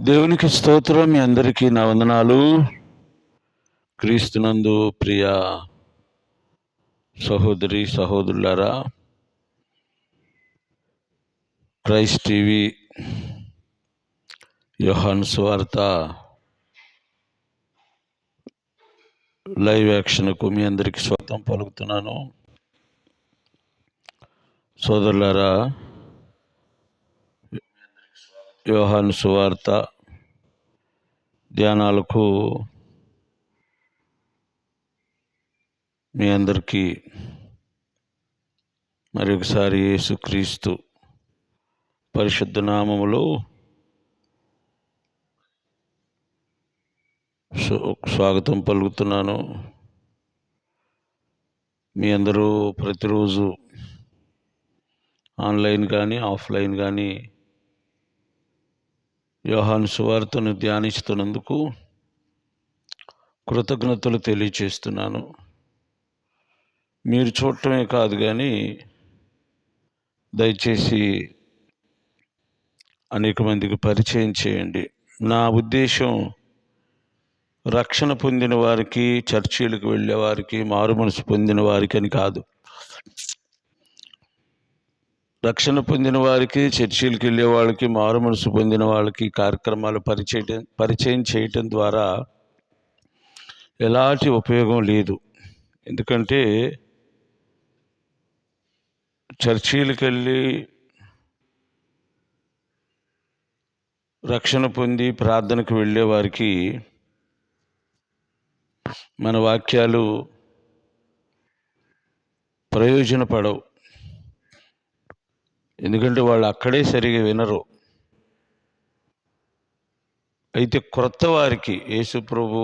దేవునికి స్తోత్రం. మీ అందరికీ నా వందనాలు. క్రీస్తునందు ప్రియ సహోదరి సహోదరులారా, క్రైస్ట్ టీవీ యోహాను సువార్త లైవ్ యాక్షన్కు మీ అందరికీ స్వాగతం పలుకుతున్నాను. సోదరులారా, యోహాను సువార్త ధ్యానాలకు మీ అందరికీ మరొకసారి యేసుక్రీస్తు పరిశుద్ధ నామములో స్వాగతం పలుకుతున్నాను. మీ అందరూ ప్రతిరోజు ఆన్లైన్ కానీ ఆఫ్లైన్ కానీ యోహాను సువార్తను ధ్యానిస్తున్నందుకు కృతజ్ఞతలు తెలియచేస్తున్నాను. మీరు చూడటమే కాదు కానీ దయచేసి అనేక మందికి పరిచయం చేయండి. నా ఉద్దేశం రక్షణ పొందిన వారికి, చర్చీలకు వెళ్ళే వారికి, మారు మనసు పొందిన వారికి అని కాదు. రక్షణ పొందిన వారికి, చర్చీలకు వెళ్ళే వాళ్ళకి, మారు మనసు పొందిన వాళ్ళకి కార్యక్రమాలు పరిచయం చేయటం ద్వారా ఎలాంటి ఉపయోగం లేదు. ఎందుకంటే చర్చీలకు వెళ్ళి రక్షణ పొంది ప్రార్థనకు వెళ్ళే వారికి మన వాక్యాలు ప్రయోజనపడవు. ఎందుకంటే వాళ్ళు అక్కడే సరిగా వినరు. అయితే క్రొత్త వారికి, యేసు ప్రభు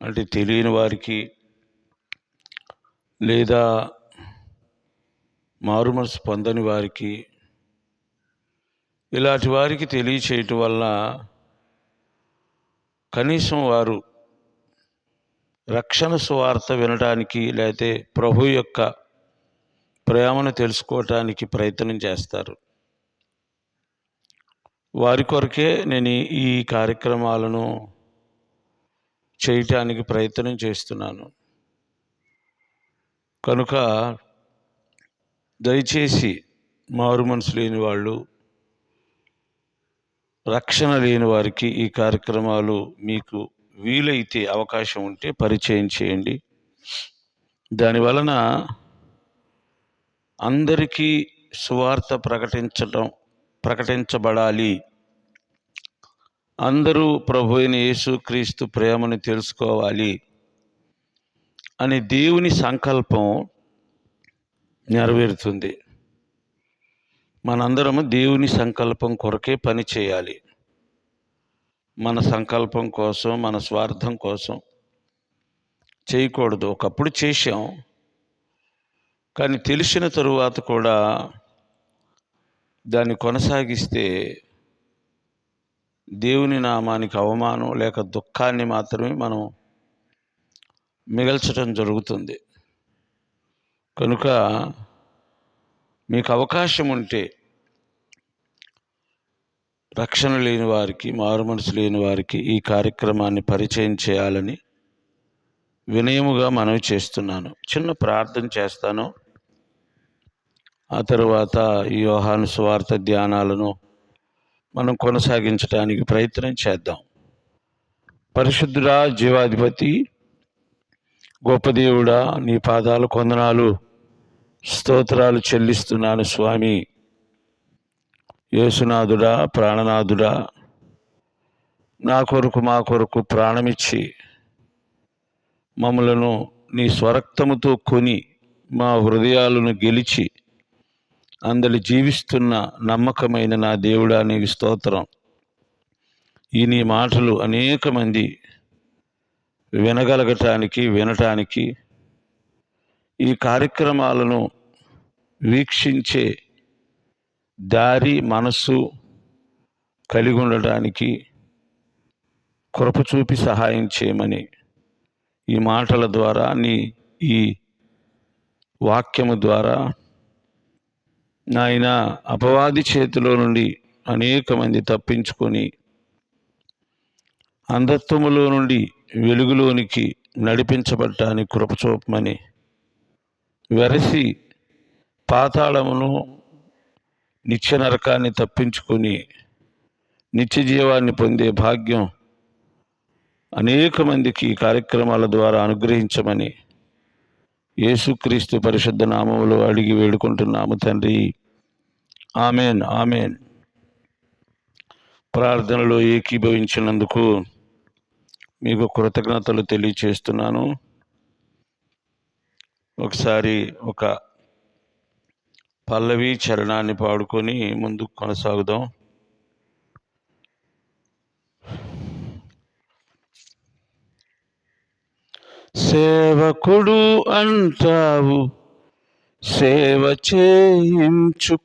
అంటే తెలియని వారికి, లేదా మారు మనసు పొందని వారికి, ఇలాంటి వారికి తెలియచేయటం వల్ల కనీసం వారు రక్షణ సువార్త వినడానికి, లేకపోతే ప్రభు యొక్క ప్రేమను తెలుసుకోవటానికి ప్రయత్నం చేస్తారు. వారి కొరకే నేను ఈ కార్యక్రమాలను చేయటానికి ప్రయత్నం చేస్తున్నాను. కనుక దయచేసి మారు మనసు లేని వాళ్ళు, రక్షణ లేని వారికి ఈ కార్యక్రమాలు మీకు వీలైతే, అవకాశం ఉంటే పరిచయం చేయండి. దానివలన అందరికీ సువార్త ప్రకటించబడాలి. అందరూ ప్రభు అయిన యేసుక్రీస్తు ప్రేమను తెలుసుకోవాలి అని దేవుని సంకల్పం నెరవేరుతుంది. మనందరము దేవుని సంకల్పం కొరకే పని చేయాలి. మన సంకల్పం కోసం, మన స్వార్థం కోసం చేయకూడదు. ఒకప్పుడు చేశాం, కానీ తెలిసిన తరువాత కూడా దాన్ని కొనసాగిస్తే దేవుని నామానికి అవమానం లేక దుఃఖాన్ని మాత్రమే మనం మిగల్చడం జరుగుతుంది. కనుక మీకు అవకాశం ఉంటే రక్షణ లేని వారికి, మారు మనసు లేని వారికి ఈ కార్యక్రమాన్ని పరిచయం చేయాలని వినయముగా మనవి చేస్తున్నాను. చిన్న ప్రార్థన చేస్తాను. ఆ తరువాత ఈ యోహాను సువార్త ధ్యానాలను మనం కొనసాగించడానికి ప్రయత్నం చేద్దాం. పరిశుద్ధుడా, జీవాధిపతి, గొప్ప దేవుడా, నీ పాదాలు కొందనాలు, స్తోత్రాలు చెల్లిస్తున్నాను స్వామి. యేసునాథుడా, ప్రాణనాథుడా, నా కొరకు మా కొరకు ప్రాణమిచ్చి మమ్మలను నీ స్వరక్తముతో కొని మా హృదయాలను గెలిచి అందరి జీవిస్తున్న నమ్మకమైన నా దేవుడా, నీకు స్తోత్రం. ఈ నీ మాటలు అనేక మంది వినటానికి ఈ కార్యక్రమాలను వీక్షించే దారి, మనస్సు కలిగి ఉండటానికి కృప చూపి సహాయం చేయమని ఈ మాటల ద్వారా, నీ ఈ వాక్యము ద్వారా నాయన అపవాది చేతిలో నుండి అనేక మంది తప్పించుకొని అంధత్వములో నుండి వెలుగులోనికి నడిపించబడ్డానికి కృప చూపమని, వెరసి పాతాళమును నిత్య నరకాన్ని తప్పించుకొని నిత్య జీవాన్ని పొందే భాగ్యం అనేక మందికి ఈ కార్యక్రమాల ద్వారా అనుగ్రహించమని యేసుక్రీస్తు పరిశుద్ధ నామములో అడిగి వేడుకుంటున్నాము తండ్రి. Amen, amen. ప్రార్థనలో ఏకీభవించినందుకు మీకు కృతజ్ఞతలు తెలియచేస్తున్నాను. ఒకసారి ఒక పల్లవి చరణాన్ని పాడుకొని ముందుకు కొనసాగుదాం. సేవకుడు అంటావు, సేవ చేయించుకుంటావు.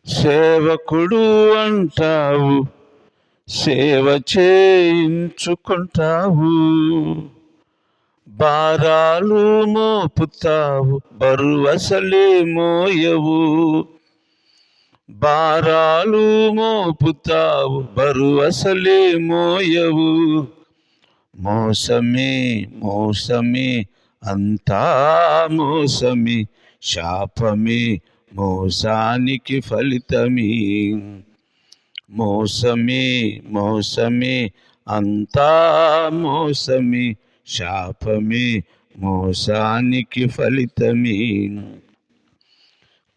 సేవకుడు అంటావు, సేవ చేయించుకుంటావు. భారాలు మోపుతావు, బరువసలే మోయవు. భారాలు మోపుతావు, బరువసలే మోయవు. మోసమే మోసమే అంతా మోసమే, శాపమే మోసానికి ఫలితమే. మోసమే మోసమే అంతా మోసమే, శాపమే మోసానికి ఫలితమే.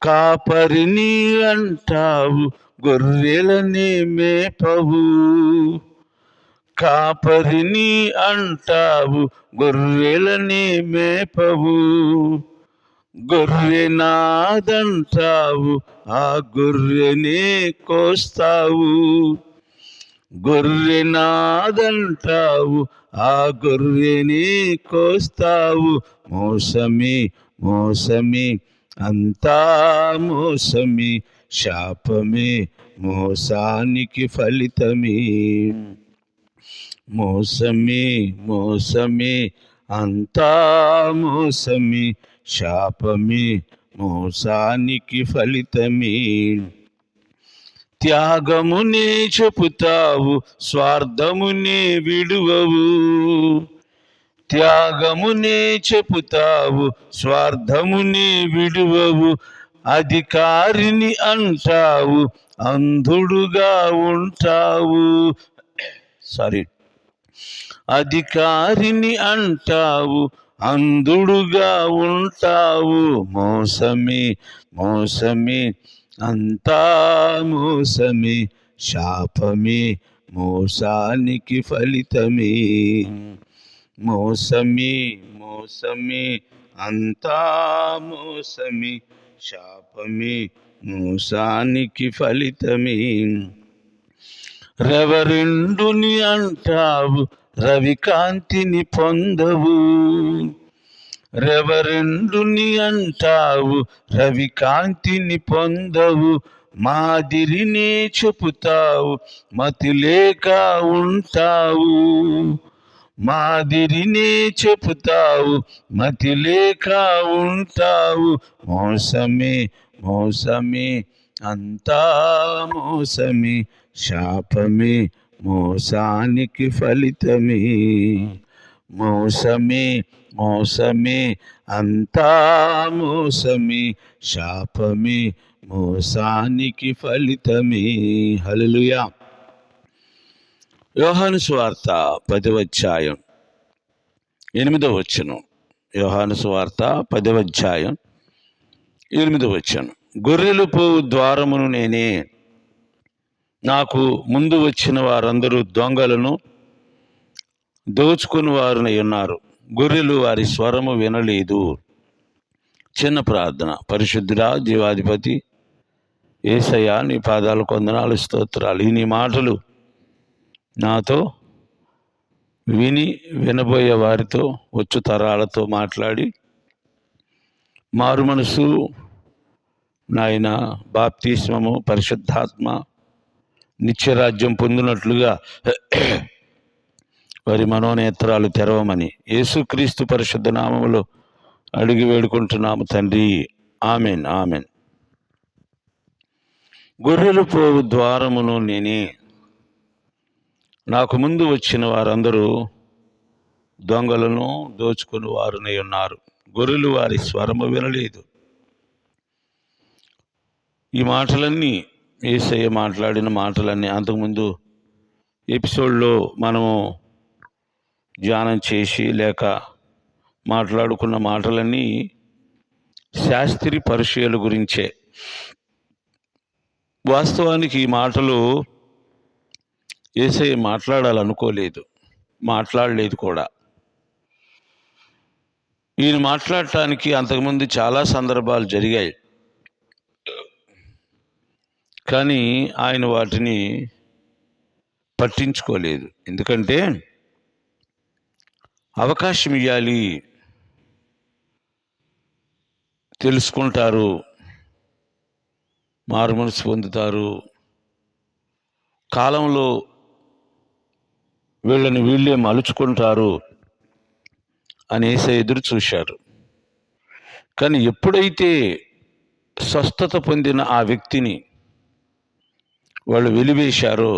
కాపరిని అంటావు, గొర్రెలని మేపవు. కాపరిని అంటావు, గొర్రెలని మేపవు. గొర్రె నాదంటావు, ఆ గొర్రెనే కోస్తావు. గొర్రె నాదంటావు, ఆ గొర్రెనే కోస్తావు. మోసమే మోసమే అంతా మోసమే, శాపమే మోసానికి ఫలితమే. మోసమే మోసమే అంతా మోసమే, శాపమే మోసానికి ఫలితమే. త్యాగమునే చెబుతావు, స్వార్థమునే విడువవు. త్యాగమునే చెబుతావు, స్వార్థమునే విడువవు. అధికారిని అంటావు, అంధుడుగా ఉంటావు. అధికారిని అంటావు, అంధుడుగా ఉంటావు. మోసమే మోసమే అంతా మోసమే, శాపమే మోసానికి ఫలితమే. మోసమే మోసమే అంతా మోసమే, శాపమే మోసానికి ఫలితమే. రెవరెండుని అంటావు, రవికాంతిని పొందవు. రెవరెండుని అంటావు, రవికాంతిని పొందవు. మాదిరినే చెబుతావు, మతి లేక ఉంటావు. మాదిరినే చెబుతావు, మతి లేక ఉంటావు. మోసమే మోసమే అంతా మోసమే, శాపమే మోసానికి ఫలితమే. మోసమే మోసమే అంతా మోసమే, శాపమే మోసానికి ఫలితమే. హల్లెలూయా. యోహాను సువార్త 10వ అధ్యాయం 8వ వచనం. యోహాను సువార్త 10వ అధ్యాయం 8వ వచనం. గొర్రెలు పోవు ద్వారమును నేనే, నాకు ముందు వచ్చిన వారందరూ దొంగలను దోచుకుని వారునై ఉన్నారు, గొర్రెలు వారి స్వరము వినలేదు. చిన్న ప్రార్థన. పరిశుద్ధుడా, జీవాధిపతి యేసయ్యా, నీ పాదాలకు వందనాలు, స్తోత్రాలు. నీ మాటలు నాతో వినబోయే వారితో, వచ్చు తరాలతో మాట్లాడి మారు మనసు, నాయన బాప్తిస్మము, పరిశుద్ధాత్మ, నిత్యరాజ్యం పొందినట్లుగా వారి మనోనేత్రాలు తెరవమని యేసుక్రీస్తు పరిశుద్ధ నామములో అడిగి వేడుకుంటున్నాము తండ్రి. Amen, amen. గొర్రెలు పోవు ద్వారమును నేనే, నాకు ముందు వచ్చిన వారందరూ దొంగలను దోచుకుని వారునై ఉన్నారు, గొర్రెలు వారి స్వరము వినలేదు. ఈ మాటలన్నీ యేసయ్య మాట్లాడిన మాటలన్నీ అంతకుముందు ఎపిసోడ్లో మనము ధ్యానం చేసి లేక మాట్లాడుకున్న మాటలన్నీ శాస్త్రి పరిచయాల గురించే. వాస్తవానికి ఈ మాటలు యేసయ్య మాట్లాడాలనుకోలేదు, మాట్లాడలేదు కూడా. ఈయన మాట్లాడటానికి అంతకుముందు చాలా సందర్భాలు జరిగాయి, కానీ ఆయన వాటిని పట్టించుకోలేదు. ఎందుకంటే అవకాశం ఇవ్వాలి, తెలుసుకుంటారు, మారుమనసు పొందుతారు, కాలంలో వీళ్ళని వీళ్ళే మలుచుకుంటారు అనేసి ఎదురు చూశారు. కానీ ఎప్పుడైతే స్వస్థత పొందిన ఆ వ్యక్తిని వాళ్ళు వెలివేశారో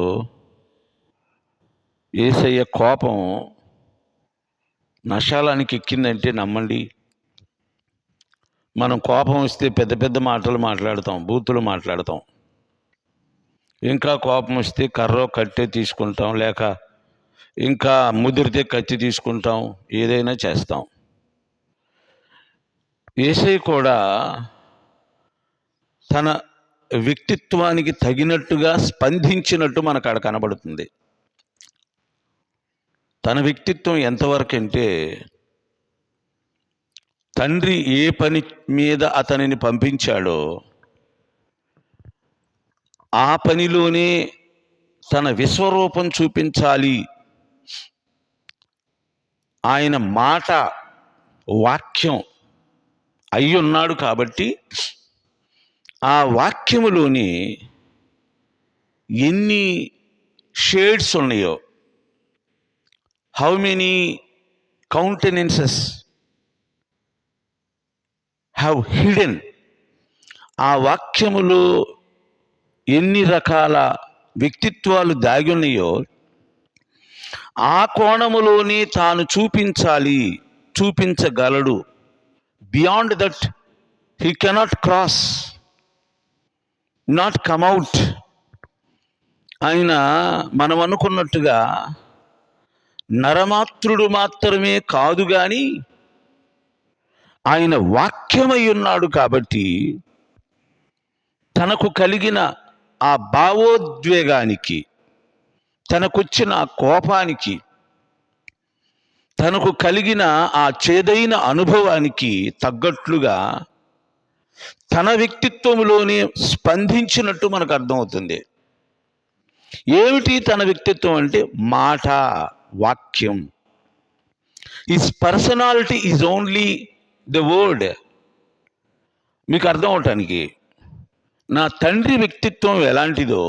యేసయ్య కోపం నశాలానికి ఎక్కిందంటే నమ్మండి. మనం కోపం వస్తే పెద్ద పెద్ద మాటలు మాట్లాడతాం, బూతులు మాట్లాడతాం. ఇంకా కోపం వస్తే కర్రో కట్టె తీసుకుంటాం, లేక ఇంకా ముదిరితే కత్తి తీసుకుంటాం, ఏదైనా చేస్తాం. యేసయ్య కూడా తన వ్యక్తిత్వానికి తగినట్టుగా స్పందించినట్టు మనకు అక్కడ కనబడుతుంది. తన వ్యక్తిత్వం ఎంతవరకు అంటే, తండ్రి ఏ పని మీద అతనిని పంపించాడో ఆ పనిలోనే తన విశ్వరూపం చూపించాలి. ఆయన మాట వాక్యం అయ్యున్నాడు కాబట్టి ఆ వాక్యములోని ఎన్ని షేడ్స్ ఉన్నాయో, హౌ మెనీ కౌంటెనెన్సెస్ హ్యావ్ హిడెన్, ఆ వాక్యములో ఎన్ని రకాల వ్యక్తిత్వాలు దాగి ఉన్నాయో ఆ కోణములోనే తాను చూపించగలడు. Beyond that he cannot cross, not come out. ఆయన మనం అనుకున్నట్టుగా నరమాత్రుడు మాత్రమే కాదు, కానీ ఆయన వాక్యమై ఉన్నాడు కాబట్టి తనకు కలిగిన ఆ భావోద్వేగానికి, తనకొచ్చిన ఆ కోపానికి, తనకు కలిగిన ఆ చేదైన అనుభవానికి తగ్గట్లుగా తన వ్యక్తిత్వంలోనే స్పందించినట్టు మనకు అర్థమవుతుంది. ఏమిటి తన వ్యక్తిత్వం అంటే? మాట, వాక్యం. His personality is only the word. మీకు అర్థం అవటానికి, నా తండ్రి వ్యక్తిత్వం ఎలాంటిదో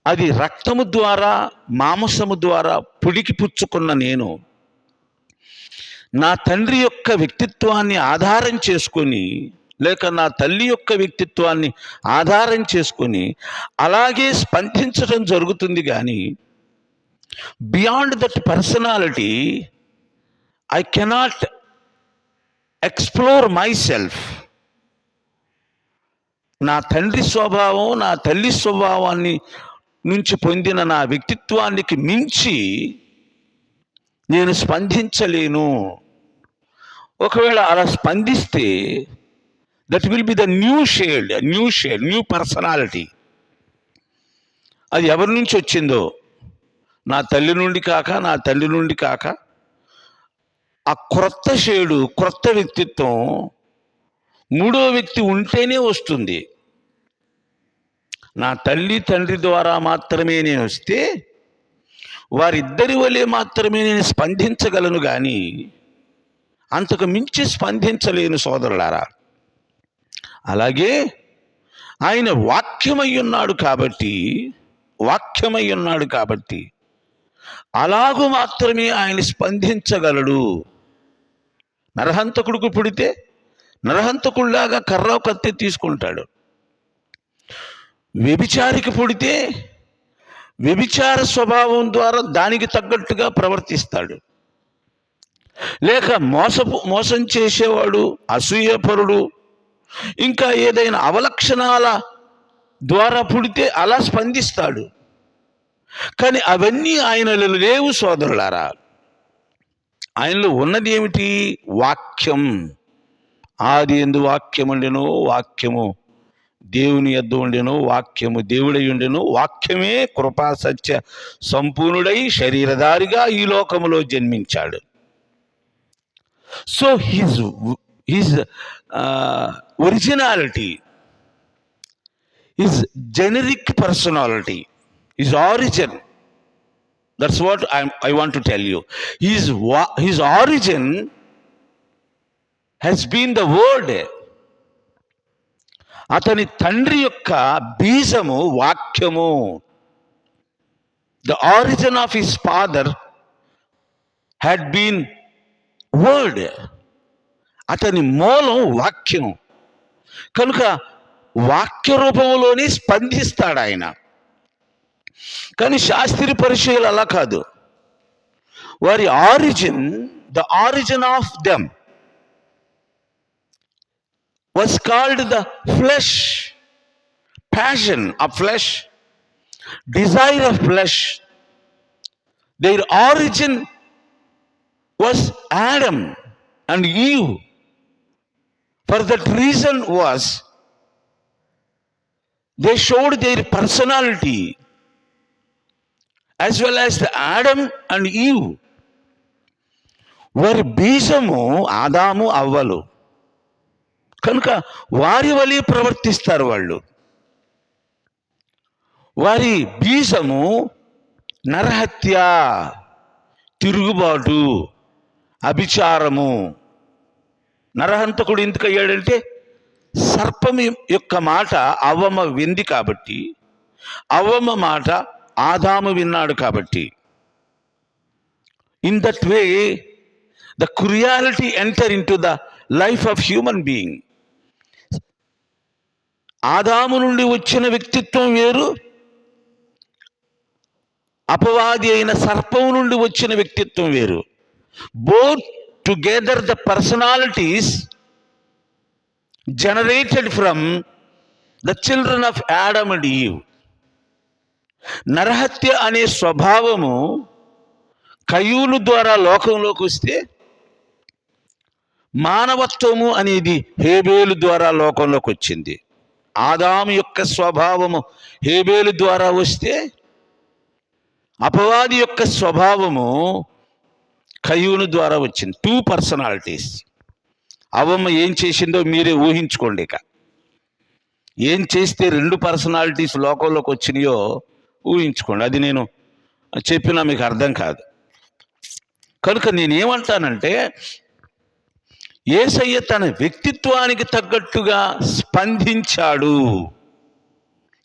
అది రక్తము ద్వారా మాంసము ద్వారా పుడికి పుచ్చుకున్న నేను నా తండ్రి యొక్క వ్యక్తిత్వాన్ని ఆధారం చేసుకొని, లేక నా తల్లి యొక్క వ్యక్తిత్వాన్ని ఆధారం చేసుకొని అలాగే స్పందించడం జరుగుతుంది. కానీ beyond that personality I cannot explore my self. నా తండ్రి స్వభావం, నా తల్లి స్వభావాన్ని నుంచి పొందిన నా వ్యక్తిత్వానికి మించి నేను స్పందించలేను. ఒకవేళ అలా స్పందిస్తే that will be the new shade, new personality. అది ఎవరి నుంచి వచ్చిందో, నా తల్లి నుండి కాక, నా తండ్రి నుండి కాక, ఆ క్రొత్త షేడు, క్రొత్త వ్యక్తిత్వం మూడో వ్యక్తి ఉంటేనే వస్తుంది. నా తల్లి తండ్రి ద్వారా మాత్రమే నేను వస్తే వారిద్దరి వలె మాత్రమే నేను స్పందించగలను, కానీ అంతకు మించి స్పందించలేను సోదరులారా. అలాగే ఆయన వాక్యమై ఉన్నాడు కాబట్టి అలాగూ మాత్రమే ఆయన స్పందించగలడు. నరహంతకుడికి పుడితే నరహంతకుడిలాగా కర్ర కత్తి తీసుకుంటాడు. వ్యభిచారికి పుడితే వ్యభిచార స్వభావం ద్వారా దానికి తగ్గట్టుగా ప్రవర్తిస్తాడు. లేక మోసం చేసేవాడు, అసూయపరుడు, ఇంకా ఏదైనా అవలక్షణాల ద్వారా పుడితే అలా స్పందిస్తాడు. కానీ అవన్నీ ఆయనలో లేవు సోదరులారా. ఆయనలో ఉన్నది ఏమిటి? వాక్యం. ఆది యందు వాక్యం ఉండెను, వాక్యము దేవుని యొద్ద ఉండెను, వాక్యము దేవుడై ఉండెను, వాక్యమే కృపా సత్య సంపూర్ణుడై శరీరధారిగా ఈ లోకములో జన్మించాడు. So his originality, his generic personality, his origin, that's what I want to tell you. His origin has been the word. అతని తండ్రి యొక్క బీజము వాక్యము. The origin of his father had been word. అతని మూలం వాక్యం కనుక వాక్య రూపంలోనే స్పందిస్తాడు ఆయన. కానీ శాస్త్రి పరిచయాలు అలా కాదు. వారి origin, the origin of them was called the flesh, passion of flesh, desire of flesh. Their origin was Adam and Eve. For that reason was they showed their personality as well as the Adam and Eve. వారి బీజము ఆదాము అవ్వలు కనుక వారి వలె ప్రవర్తిస్తారు వాళ్ళు. వారి బీజము నరహత్య, తిరుగుబాటు, అభిచారము. నరహంతకుడు ఎందుకు అయ్యాడంటే సర్పం యొక్క మాట అవ్వమ్మ వింది కాబట్టి, అవ్వమ్మ మాట ఆదాము విన్నాడు కాబట్టి. In that way the cruelty enter in to the life of human being. ఆదాము నుండి వచ్చిన వ్యక్తిత్వం వేరు, అపవాది అయిన సర్పం నుండి వచ్చిన వ్యక్తిత్వం వేరు. Both together the personalities generated from the children of Adam and Eve. నరహత్య అనే స్వభావము కయ్యూను ద్వారా లోకంలోకి వస్తే, మానవత్వము అనేది హేబేలు ద్వారా లోకంలోకి వచ్చింది. ఆదాము యొక్క స్వభావము హేబేలు ద్వారా వస్తే, అపవాది యొక్క స్వభావము కయ్యూను ద్వారా వచ్చింది. 2 పర్సనాలిటీస్. అవ్వమ్మ ఏం చేసిందో మీరే ఊహించుకోండి. ఇక ఏం చేస్తే 2 పర్సనాలిటీస్ లోకంలోకి వచ్చినాయో ఊహించుకోండి. అది నేను చెప్పినా మీకు అర్థం కాదు. కనుక నేనేమంటానంటే, యేసయ్య తన వ్యక్తిత్వానికి తగ్గట్టుగా స్పందించాడు.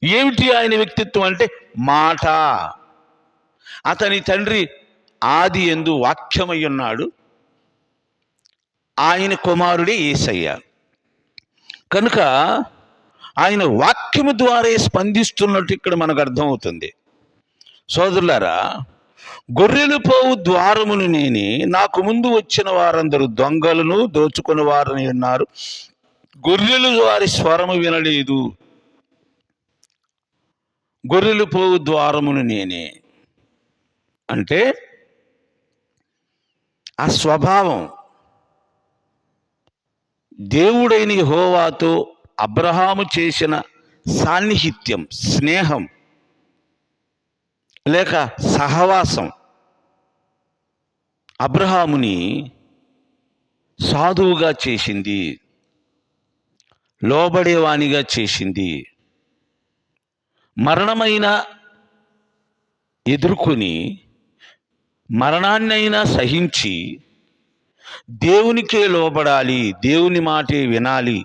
ఏమిటి ఆయన వ్యక్తిత్వం అంటే? మాట. అతని తండ్రి ఆది యందు వాక్యమై ఉన్నాడు, ఆయన కుమారుడే యేసయ్య. కనుక ఆయన వాక్యము ద్వారా స్పందిస్తున్నట్టు ఇక్కడ మనకు అర్థమవుతుంది. సోదరులారా, గొర్రెలు పోవు ద్వారమును నేనే, నాకు ముందు వచ్చిన వారందరూ దొంగలను దోచుకుని వారని ఉన్నారు, గొర్రెలు వారి స్వరము వినలేదు. గొర్రెలు పోవు ద్వారమును నేనే అంటే ఆ స్వభావం దేవుడైన యెహోవాతో అబ్రహాము చేసిన సాన్నిహిత్యం, స్నేహం లేక సహవాసం అబ్రహాముని సాధువుగా చేసింది, లోబడేవానిగా చేసింది. మరణమైన ఎదుర్కొని మరణాన్నైనా సహించి దేవునికే లోబడాలి, దేవుని మాటే వినాలి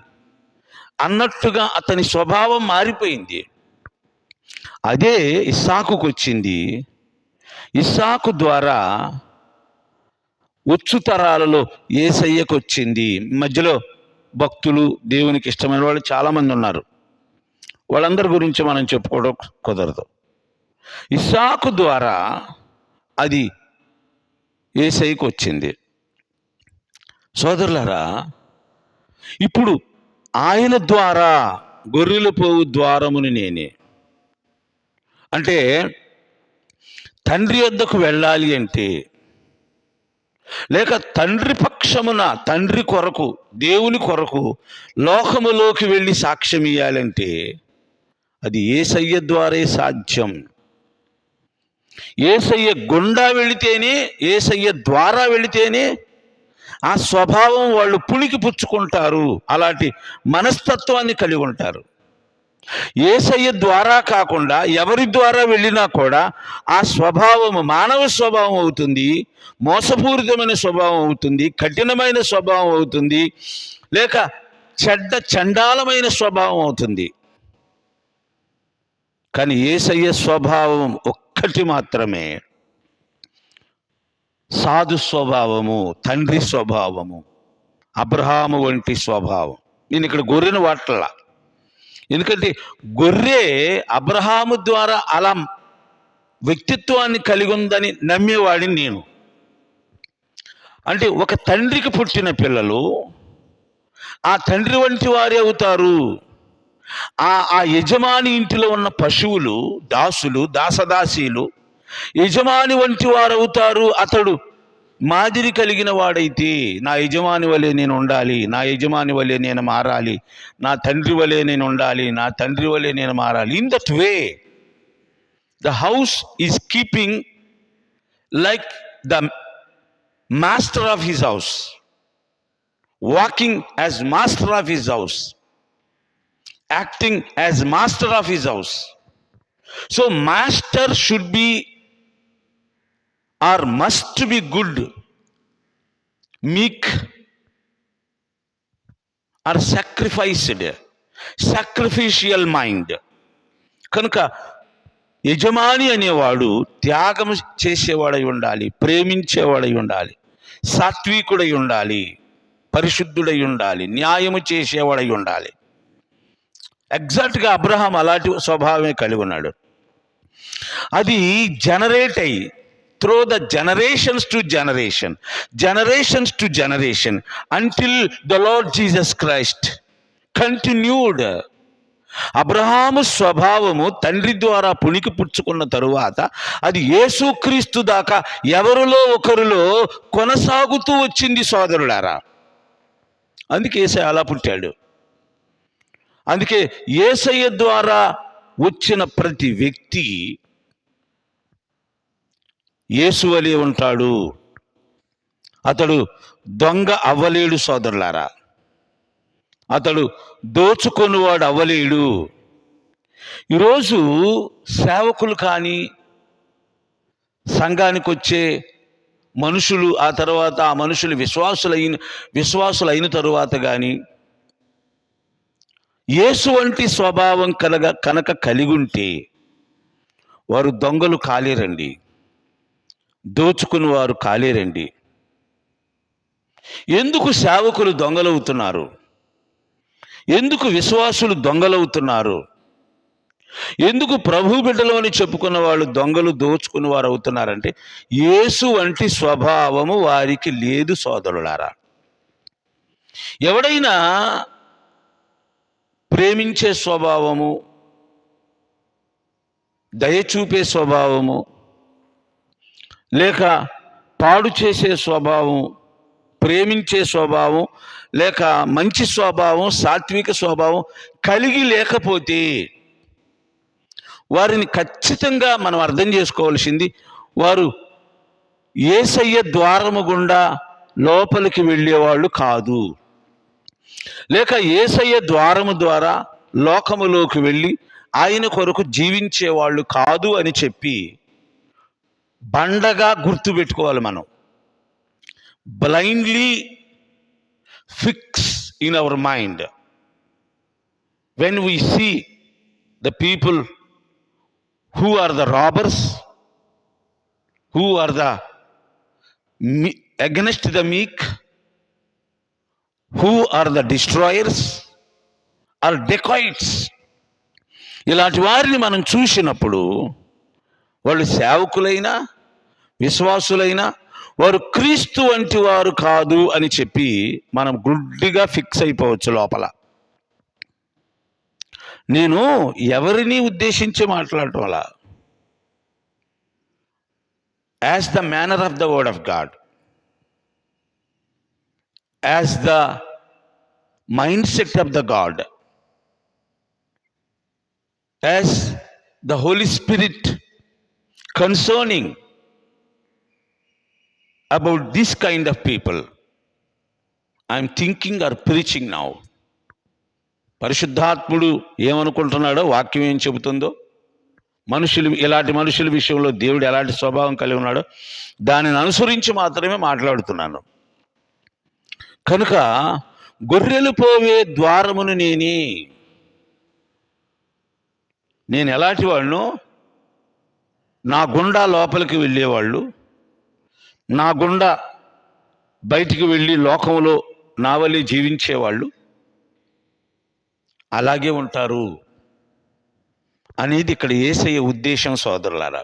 అన్నట్టుగా అతని స్వభావం మారిపోయింది. అదే ఇస్సాకుకు వచ్చింది. ఇస్సాకు ద్వారా వచ్చు తరాలలో యేసయ్యకు వచ్చింది. మధ్యలో భక్తులు, దేవునికి ఇష్టమైన వాళ్ళు చాలామంది ఉన్నారు. వాళ్ళందరి గురించి మనం చెప్పుకోవడం కుదరదు. ఇస్సాకు ద్వారా అది యేసయ్యకు వచ్చింది. సోదరులారా, ఇప్పుడు ఆయన ద్వారా గొర్రెల పోవు ద్వారముని నేనే. అంటే తండ్రి వద్దకు వెళ్ళాలి అంటే, లేక తండ్రి పక్షమున తండ్రి కొరకు దేవుని కొరకు లోకములోకి వెళ్ళి సాక్ష్యం ఇయ్యాలంటే అది యేసయ్య ద్వారే సాధ్యం. యేసయ్య గుండా వెళితేనే, యేసయ్య ద్వారా వెళితేనే ఆ స్వభావం వాళ్ళు పుణికి పుచ్చుకుంటారు, అలాంటి మనస్తత్వాన్ని కలిగి ఉంటారు. యేసయ్య ద్వారా కాకుండా ఎవరి ద్వారా వెళ్ళినా కూడా ఆ స్వభావము మానవ స్వభావం అవుతుంది, మోసపూరితమైన స్వభావం అవుతుంది, కఠినమైన స్వభావం అవుతుంది, లేక చండాలమైన స్వభావం అవుతుంది. కానీ యేసయ్య స్వభావం ఒక్కటి మాత్రమే, సాధు స్వభావము, తండ్రి స్వభావము, అబ్రహాము వంటి స్వభావం. నేను ఇక్కడ గొర్రెను వాట్లా, ఎందుకంటే గొర్రె అబ్రహాము ద్వారా అలా వ్యక్తిత్వాన్ని కలిగి ఉందని నమ్మేవాడిని నేను. అంటే ఒక తండ్రికి పుట్టిన పిల్లలు ఆ తండ్రి వంటి వారే అవుతారు. ఆ యజమాని ఇంటిలో ఉన్న పశువులు, దాసులు, దాసదాసీలు యజమాని వంటి వారు అవుతారు. అతడు మాదిరి కలిగిన వాడైతే నా యజమాని వలె నేను ఉండాలి, నా యజమాని వలె నేను మారాలి, నా తండ్రి వలె నేను ఉండాలి, నా తండ్రి వలె నేను మారాలి. In that way the house is keeping like the master of his house, walking as master of his house, acting as master of his house. So master should be or must be good, meek or sacrificial mind. కనుక యజమాని అనేవాడు త్యాగం చేసేవాడై ఉండాలి, ప్రేమించేవాడై ఉండాలి, సాత్వికుడై ఉండాలి, పరిశుద్ధుడై ఉండాలి, న్యాయము చేసేవాడై ఉండాలి. ఎగ్జాక్ట్గా అబ్రహాం అలాంటి స్వభావమే కలిగి ఉన్నాడు. అది జనరేట్ అయ్యి through the generations to generation until the Lord Jesus Christ continued. Abraham స్వభావము తండ్రి ద్వారా పుణికి పుచ్చుకున్న తరువాత అది యేసుక్రీస్తు దాకా ఎవరిలో ఒకరిలో కొనసాగుతూ వచ్చింది సోదరులారా. అందుకే యేసయ్య అలా పుట్టాడు. అందుకే యేసయ్య ద్వారా వచ్చిన ప్రతి వ్యక్తి యేసు వలె ఉంటాడు. అతడు దొంగ అవ్వలేడు సోదరులారా, అతడు దోచుకొనివాడు అవ్వలేడు. ఈరోజు సేవకులు కానీ, సంఘానికి వచ్చే మనుషులు, ఆ తర్వాత ఆ మనుషులు విశ్వాసులైన తరువాత కానీ యేసు వంటి స్వభావం కనుక కలిగి ఉంటే వారు దొంగలు కాలేరండి, దోచుకుని వారు కాలేరండి. ఎందుకు సేవకులు దొంగలవుతున్నారు? ఎందుకు విశ్వాసులు దొంగలవుతున్నారు? ఎందుకు ప్రభు బిడ్డలు అని చెప్పుకున్న వాళ్ళు దొంగలు, దోచుకుని వారు అవుతున్నారంటే యేసు వంటి స్వభావము వారికి లేదు సోదరులారా. ఎవడైనా ప్రేమించే స్వభావము, దయచూపే స్వభావము, లేక పాడు చేసే స్వభావం, ప్రేమించే స్వభావం, లేక మంచి స్వభావం, సాత్విక స్వభావం కలిగి లేకపోతే వారిని ఖచ్చితంగా మనం అర్థం చేసుకోవాల్సింది, వారు యేసయ్య ద్వారము గుండా లోపలికి వెళ్ళేవాళ్ళు కాదు, లేక యేసయ్య ద్వారము ద్వారా లోకములోకి వెళ్ళి ఆయన కొరకు జీవించేవాళ్ళు కాదు అని చెప్పి బండగా గుర్తుపెట్టుకోవాలి. మనం blindly fix in our mind when we see the people who are the robbers, who are the against the meek, who are the destroyers or dacoits. ఇలాంటి వారిని మనం చూసినప్పుడు వాళ్ళు సేవకులైనా విశ్వాసులైనా వారు క్రీస్తు వంటి వారు కాదు అని చెప్పి మనం గుడ్డిగా ఫిక్స్ అయిపోవచ్చు లోపల. నేను ఎవరిని ఉద్దేశించి మాట్లాడటం అలా, as the manner of the word of God, as the mindset of the God, as the Holy Spirit concerning about this kind of people I am thinking or preaching now. పరిశుద్ధాత్ముడు ఏమనుకుంటున్నాడో, వాక్యం ఏం చెబుతుందో, ఇలాంటి మనుషుల విషయంలో దేవుడు ఎలాంటి స్వభావం కలిగి ఉన్నాడో దానిని అనుసరించి మాత్రమే మాట్లాడుతున్నాను. కనుక గొర్రెలు పోవే ద్వారమును నేను ఎలాంటి వాళ్ళను, నా గుండా లోపలికి వెళ్ళేవాళ్ళు, నా గుండా బయటికి వెళ్ళి లోకంలో నా వల్లే జీవించేవాళ్ళు అలాగే ఉంటారు అనేది ఇక్కడ యేసయ్య ఉద్దేశం. సోదరులారా,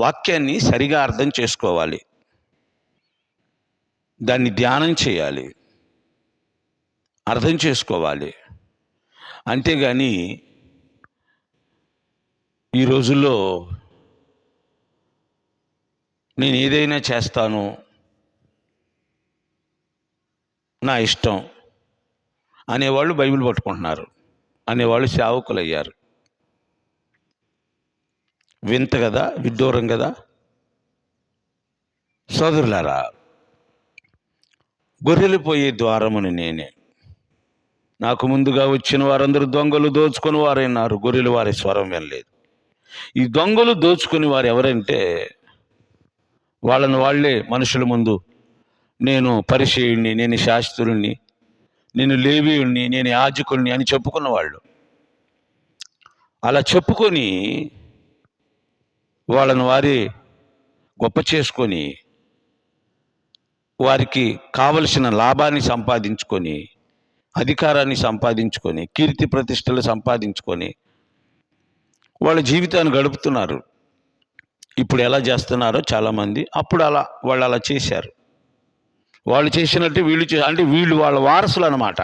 వాక్యాన్ని సరిగా అర్థం చేసుకోవాలి, దాన్ని ధ్యానం చేయాలి, అర్థం చేసుకోవాలి. అంతేగాని ఈ రోజుల్లో నేను ఏదైనా చేస్తాను, నా ఇష్టం అనేవాళ్ళు బైబిల్ పట్టుకుంటున్నారు, అనేవాళ్ళు సేవకులు అయ్యారు. వింత కదా, విడ్డూరం కదా. సోదరులారా, గొర్రెలు పోయే ద్వారముని నేనే. నాకు ముందుగా వచ్చిన వారందరూ దొంగలు, దోచుకుని వారైనారు, గొర్రెలు వారి స్వరం వినలేదు. ఈ దొంగలు దోచుకుని వారు ఎవరంటే, వాళ్ళే మనుషుల ముందు నేను పరిసయ్యుణ్ణి, నేను శాస్త్రుణ్ణి, నేను లేవీయుణ్ణి, నేను యాజకుణ్ణి అని చెప్పుకున్న వాళ్ళు. అలా చెప్పుకొని వాళ్ళను వారి గొప్ప చేసుకొని వారికి కావలసిన లాభాన్ని సంపాదించుకొని, అధికారాన్ని సంపాదించుకొని, కీర్తి ప్రతిష్టలు సంపాదించుకొని వాళ్ళ జీవితాన్ని గడుపుతున్నారు. ఇప్పుడు ఎలా చేస్తున్నారో చాలామంది, అప్పుడు వాళ్ళు అలా చేశారు. వాళ్ళు చేసినట్టు వీళ్ళు వాళ్ళ వారసులు అన్నమాట.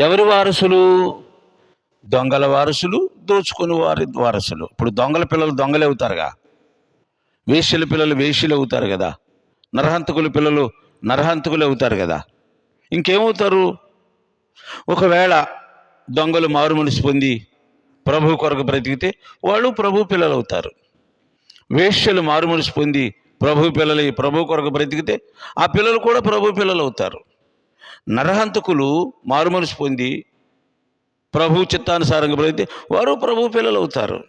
ఎవరి వారసులు? దొంగల వారసులు, దోచుకుని వారి వారసులు. ఇప్పుడు దొంగల పిల్లలు దొంగలే అవుతారుగా, వేశ్యల పిల్లలు వేశ్యలు అవుతారు కదా, నరహంతకుల పిల్లలు నరహంతకులు అవుతారు కదా. ఇంకేమవుతారు? ఒకవేళ దొంగలు మారు మనసు పొంది ప్రభు కొరకు బ్రతికితే వాళ్ళు ప్రభు పిల్లలు అవుతారు. వేశ్యలు మారు మనసు పొంది ప్రభు పిల్లలు ప్రభు కొరకు బ్రతికితే ఆ పిల్లలు కూడా ప్రభు పిల్లలు అవుతారు. నరహంతకులు మారు మనసు పొంది ప్రభు చిత్తానుసారంగా బ్రతికితే వారు ప్రభు పిల్లలు అవుతారు.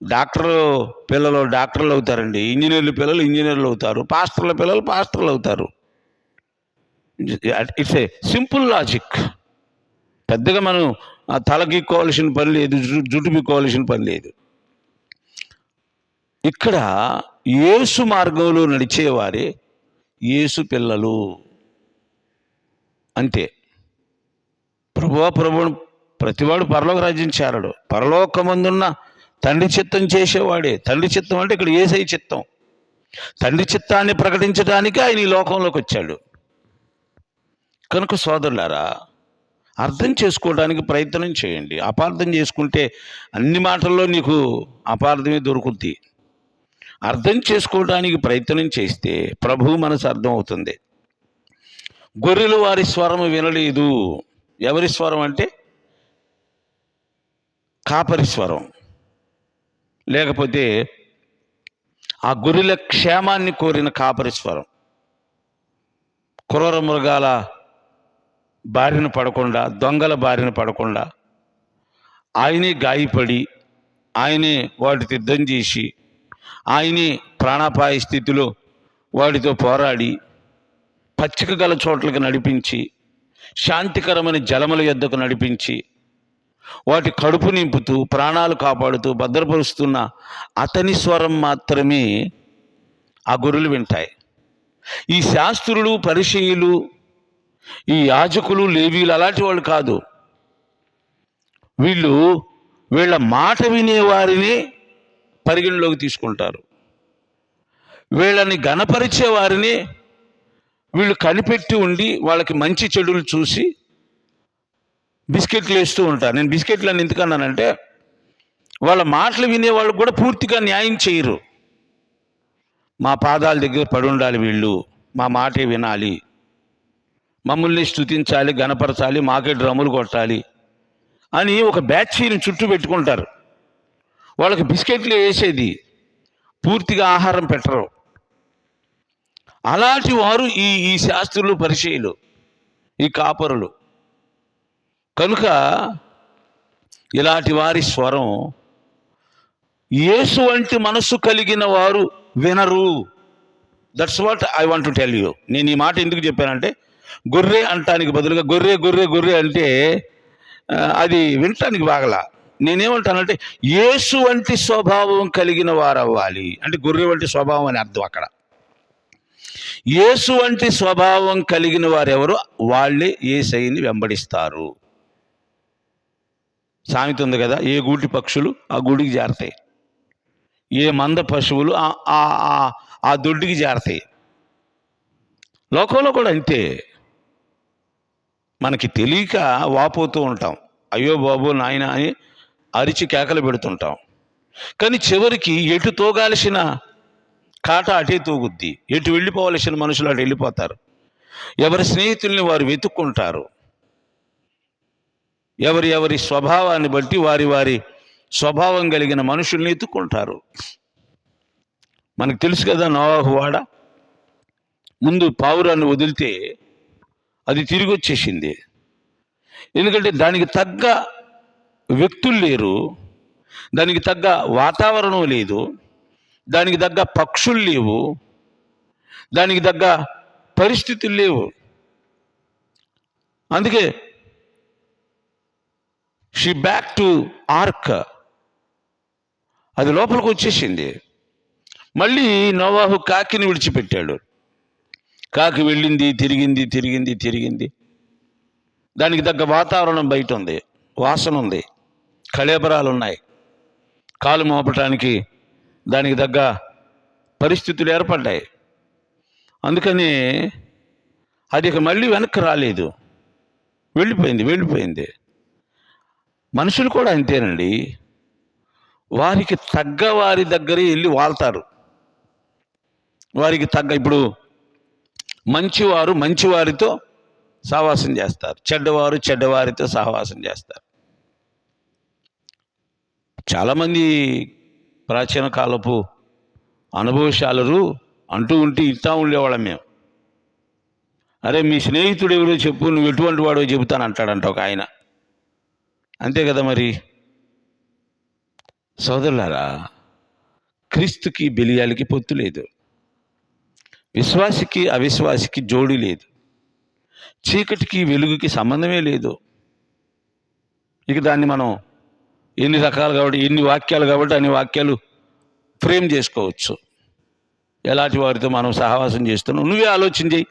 డాక్టర్లు పిల్లలు డాక్టర్లు అవుతారండి, ఇంజనీర్ల పిల్లలు ఇంజనీర్లు అవుతారు, పాస్టర్ల పిల్లలు పాస్టర్లు అవుతారు. It's a simple logic. పెద్దగా మనం తలగీక్కోవాల్సిన పని లేదు, జుట్టు పీక్కోవాల్సిన పని లేదు. ఇక్కడ యేసు మార్గంలో నడిచేవారే యేసు పిల్లలు అంతే. ప్రభువును ప్రతివాడు పరలోక రాజ్యం చేరడు. పరలోకమందున్న తండ్రి చిత్తం చేసేవాడే. తండ్రి చిత్తం అంటే ఇక్కడ యేసయ్య చిత్తం. తండ్రి చిత్తాన్ని ప్రకటించడానికి ఆయన ఈ లోకంలోకి వచ్చాడు. కనుక సోదరులారా, అర్థం చేసుకోవడానికి ప్రయత్నం చేయండి. అపార్థం చేసుకుంటే అన్ని మాటల్లో నీకు అపార్థమే దొరుకుద్ది. అర్థం చేసుకోవడానికి ప్రయత్నం చేస్తే ప్రభువు మనసు అర్థం అవుతుంది. గొర్రెలు వారి స్వరము వినలేదు. ఎవరి స్వరం అంటే కాపరి స్వరం, లేకపోతే ఆ గొర్రెల క్షేమాన్ని కోరిన కాపరి స్వరం. క్రూర మృగాల బారిన పడకుండా, దొంగల బారిన పడకుండా ఆయనే గాయపడి, ఆయనే వాటికి యుద్ధం చేసి, ఆయనే ప్రాణాపాయ స్థితిలో వాటితో పోరాడి పచ్చిక గల చోట్లకు నడిపించి, శాంతికరమైన జలముల యొద్దకు నడిపించి, వాటి కడుపు నింపుతూ ప్రాణాలు కాపాడుతూ భద్రపరుస్తున్న అతని స్వరం మాత్రమే ఆ గొర్రెలు వింటాయి. ఈ శాస్త్రులు, పరిసయ్యులు, ఈ యాజకులు, లేవీలు అలాంటి వాళ్ళు కాదు. వీళ్ళ మాట వినేవారిని పరిగణలోకి తీసుకుంటారు. వీళ్ళని గణపరిచే వారిని వీళ్ళు కనిపెట్టి ఉండి వాళ్ళకి మంచి చెడులు చూసి బిస్కెట్లు వేస్తూ ఉంటారు. నేను బిస్కెట్లు అని ఎందుకన్నానంటే వాళ్ళ మాటలు వినేవాళ్ళు కూడా పూర్తిగా న్యాయం చేయరు. మా పాదాల దగ్గర పడి ఉండాలి, వీళ్ళు మా మాటే వినాలి, మమ్మల్ని స్తుతించాలి, గణపరచాలి, మాకే డ్రమ్ములు కొట్టాలి అని ఒక బ్యాచ్ని చుట్టూ పెట్టుకుంటారు. వాళ్ళకి బిస్కెట్లు వేసేది, పూర్తిగా ఆహారం పెట్టరు. అలాంటి వారు ఈ శాస్త్రులు, పరిచయులు, ఈ కాపరులు. కనుక ఇలాంటి వారి స్వరం యేసు వంటి మనస్సు కలిగిన వారు వినరు. That's what I want to tell you. నేను ఈ మాట ఎందుకు చెప్పానంటే, గొర్రె అంటానికి బదులుగా గొర్రె గొర్రె గొర్రె అంటే అది వినటానికి బాగలా. నేనేమంటానంటే యేసు వంటి స్వభావం కలిగిన వారు అవ్వాలి అంటే గొర్రె వంటి స్వభావం అని అర్థం. అక్కడ యేసు వంటి స్వభావం కలిగిన వారు ఎవరు, వాళ్ళే యేసయ్యని వెంబడిస్తారు. సామెత ఉంది కదా, ఏ గూటి పక్షులు ఆ గూడికి చేరతాయి, ఏ మంద పశువులు ఆ దొడ్డికి చేరతాయి. లోకంలో కూడా అంతే. మనకి తెలియక వాపోతూ ఉంటాం, అయ్యో బాబు నాయన అని అరిచి కేకలు పెడుతుంటాం. కానీ చివరికి ఎటు తోగాల్సిన కాట అటే తోగుద్ది, ఎటు వెళ్ళిపోవలసిన మనుషులు అటు వెళ్ళిపోతారు. ఎవరి స్నేహితుల్ని వారు వెతుక్కుంటారు. ఎవరి స్వభావాన్ని బట్టి వారి స్వభావం కలిగిన మనుషుల్ని ఎత్తుక్కుంటారు. మనకు తెలుసు కదా, నోవాహు వాడ ముందు పావురాన్ని వదిలితే అది తిరిగి వచ్చేసింది. ఎందుకంటే దానికి తగ్గ వ్యక్తులు లేరు, దానికి తగ్గ వాతావరణం లేదు, దానికి తగ్గ పక్షులు లేవు, దానికి తగ్గ పరిస్థితులు లేవు. అందుకే షీ బ్యాక్ టు ఆర్క్, అది లోపలికి వచ్చేసింది. మళ్ళీ నోవాహు కాకిని విడిచిపెట్టాడు. కాకి వెళ్ళింది, తిరిగింది తిరిగింది తిరిగింది. దానికి తగ్గ వాతావరణం బయట ఉంది, వాసన ఉంది, కళేబరాలు ఉన్నాయి, కాలు మోపటానికి దానికి తగ్గ పరిస్థితులు ఏర్పడ్డాయి. అందుకని అది ఇక మళ్ళీ వెనక్కి రాలేదు, వెళ్ళిపోయింది. మనుషులు కూడా అంతేనండి, వారికి తగ్గ వారి దగ్గరే వెళ్ళి వాళ్తారు. వారికి తగ్గ, ఇప్పుడు మంచివారు మంచివారితో సహవాసం చేస్తారు, చెడ్డవారు చెడ్డవారితో సహవాసం చేస్తారు. చాలామంది ప్రాచీన కాలపు అనుభవశాలురు అంటూ ఉంటే ఇస్తా ఉండేవాళ్ళం మేము. అరే మీ స్నేహితుడు ఎవరో చెప్పు, నువ్వు ఎటువంటి వాడో చెబుతాను అంటాడంట ఒక ఆయన. అంతే కదా మరి. సోదరులారా, క్రీస్తుకి బెలియాలకి పొత్తు లేదు, విశ్వాసికి అవిశ్వాసికి జోడి లేదు, చీకటికి వెలుగుకి సంబంధమే లేదు. ఇక దాన్ని మనం ఎన్ని రకాలు కాబట్టి, ఎన్ని వాక్యాలు కాబట్టి అన్ని వాక్యాలు ఫ్రేమ్ చేసుకోవచ్చు. ఎలాంటి వారితో మనం సహవాసం చేస్తున్నావు, నువ్వే ఆలోచన చేయి.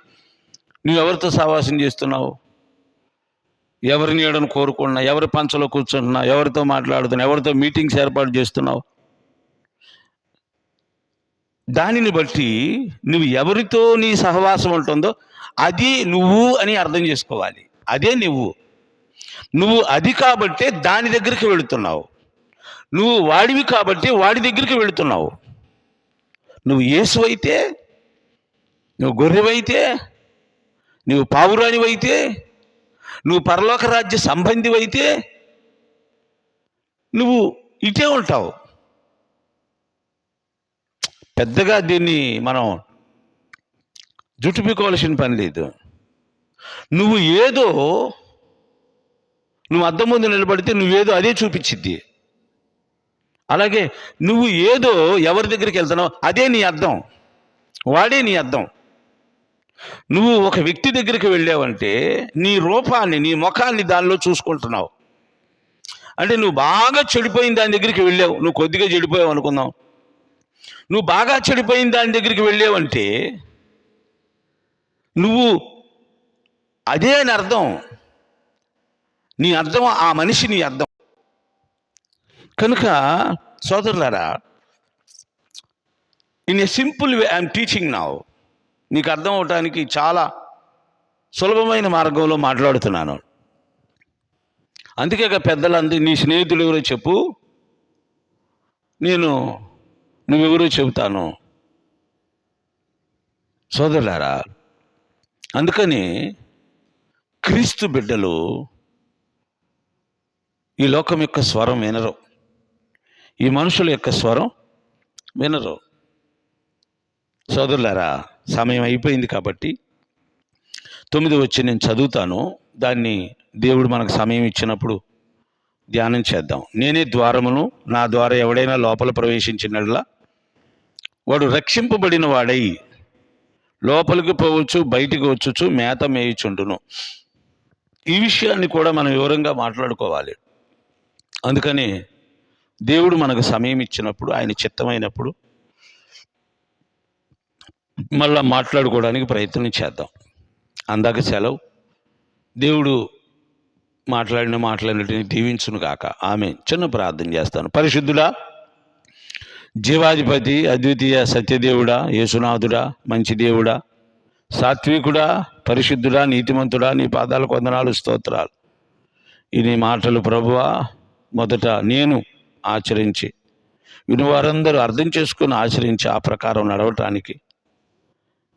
నువ్వెవరితో సహవాసం చేస్తున్నావు, ఎవరి నీడను కోరుకున్నా, ఎవరి పంచలో కూర్చుంటున్నా, ఎవరితో మాట్లాడుతున్నావు, ఎవరితో మీటింగ్స్ ఏర్పాటు చేస్తున్నావు, దానిని బట్టి నువ్వు ఎవరితో నీ సహవాసం ఉంటుందో అది నువ్వు అని అర్థం చేసుకోవాలి. అదే నువ్వు అది కాబట్టే దాని దగ్గరికి వెళుతున్నావు. నువ్వు వాడివి కాబట్టి వాడి దగ్గరికి వెళుతున్నావు. నువ్వు యేసువైతే, నువ్వు గొర్రెవైతే, నువ్వు పావురానివైతే, నువ్వు పరలోక రాజ్య సంబంధివైతే నువ్వు ఇటే ఉంటావు. పెద్దగా దీన్ని మనం జుట్టుపీకోవాల్సిన పని లేదు. నువ్వు అద్దం ముందు నిలబడితే నువ్వేదో అదే చూపించిద్ది. అలాగే నువ్వు ఏదో ఎవరి దగ్గరికి వెళ్తున్నావు అదే నీ అద్దం, వాడే నీ అద్దం. నువ్వు ఒక వ్యక్తి దగ్గరికి వెళ్ళావంటే నీ రూపాన్ని, నీ ముఖాన్ని దానిలో చూసుకుంటున్నావు. అంటే నువ్వు బాగా చెడిపోయిన దాని దగ్గరికి వెళ్ళావు, నువ్వు కొద్దిగా చెడిపోయావు అనుకుందాం. నువ్వు బాగా చెడిపోయిన దాని దగ్గరికి వెళ్ళావంటే నువ్వు అదే అని అర్థం. నీ అర్థం ఆ మనిషి నీ అర్థం. కనుక సోదరులారా, in a simple way I'm teaching now. నీకు అర్థం అవటానికి చాలా సులభమైన మార్గంలో మాట్లాడుతున్నాను. అందుకే పెద్దలందరూ నీ స్నేహితుడు ఎవరో చెప్పు, నువ్వెవరో చెబుతాను. సోదరులారా, అందుకని క్రీస్తు బిడ్డలు ఈ లోకం యొక్క స్వరం వినరు, ఈ మనుషుల యొక్క స్వరం వినరు. సోదరులారా, సమయం అయిపోయింది కాబట్టి 9 వచ్చి నేను చదువుతాను. దాన్ని దేవుడు మనకు సమయం ఇచ్చినప్పుడు ధ్యానం చేద్దాం. నేనే ద్వారమును, నా ద్వారా ఎవడైనా లోపల ప్రవేశించినట్లా వాడు రక్షింపబడిన వాడై లోపలికి పోవచ్చు, బయటికి వచ్చుచు మేత మేయుచుండును. ఈ విషయాన్ని కూడా మనం వివరంగా మాట్లాడుకోవాలి. అందుకని దేవుడు మనకు సమయం ఇచ్చినప్పుడు, ఆయన చిత్తమైనప్పుడు మళ్ళా మాట్లాడుకోవడానికి ప్రయత్నం చేద్దాం. అందాక సెలవు. దేవుడు మాట్లాడినటిని దీవించును గాక. ఆమె. చిన్న ప్రార్థన చేస్తాను. పరిశుద్ధుడా, జీవాధిపతి, అద్వితీయ సత్యదేవుడా, యేసునాథుడా, మంచి దేవుడా, సాత్వికుడా, పరిశుద్ధుడా, నీతిమంతుడా, నీ పాదాలకు వందనాలు, స్తోత్రాలు. ఈ నీ మాటలు ప్రభువా మొదట నేను ఆచరించి వినివారందరూ అర్థం చేసుకుని ఆచరించి ఆ ప్రకారం నడవటానికి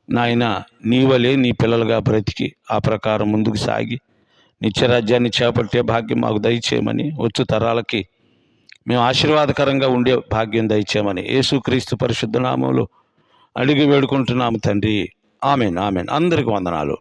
నాయన నీ వలే నీ పిల్లలుగా బ్రతికి ఆ ప్రకారం ముందుకు సాగి నిత్యరాజ్యాన్ని చేపట్టే భాగ్యం మాకు దయచేయమని, వచ్చు తరాలకి మేము ఆశీర్వాదకరంగా ఉండే భాగ్యం దయచేయమని యేసుక్రీస్తు పరిశుద్ధ నామములో అడిగి వేడుకుంటున్నాము తండ్రి. ఆమెన్. ఆమెన్. అందరికీ వందనాలు.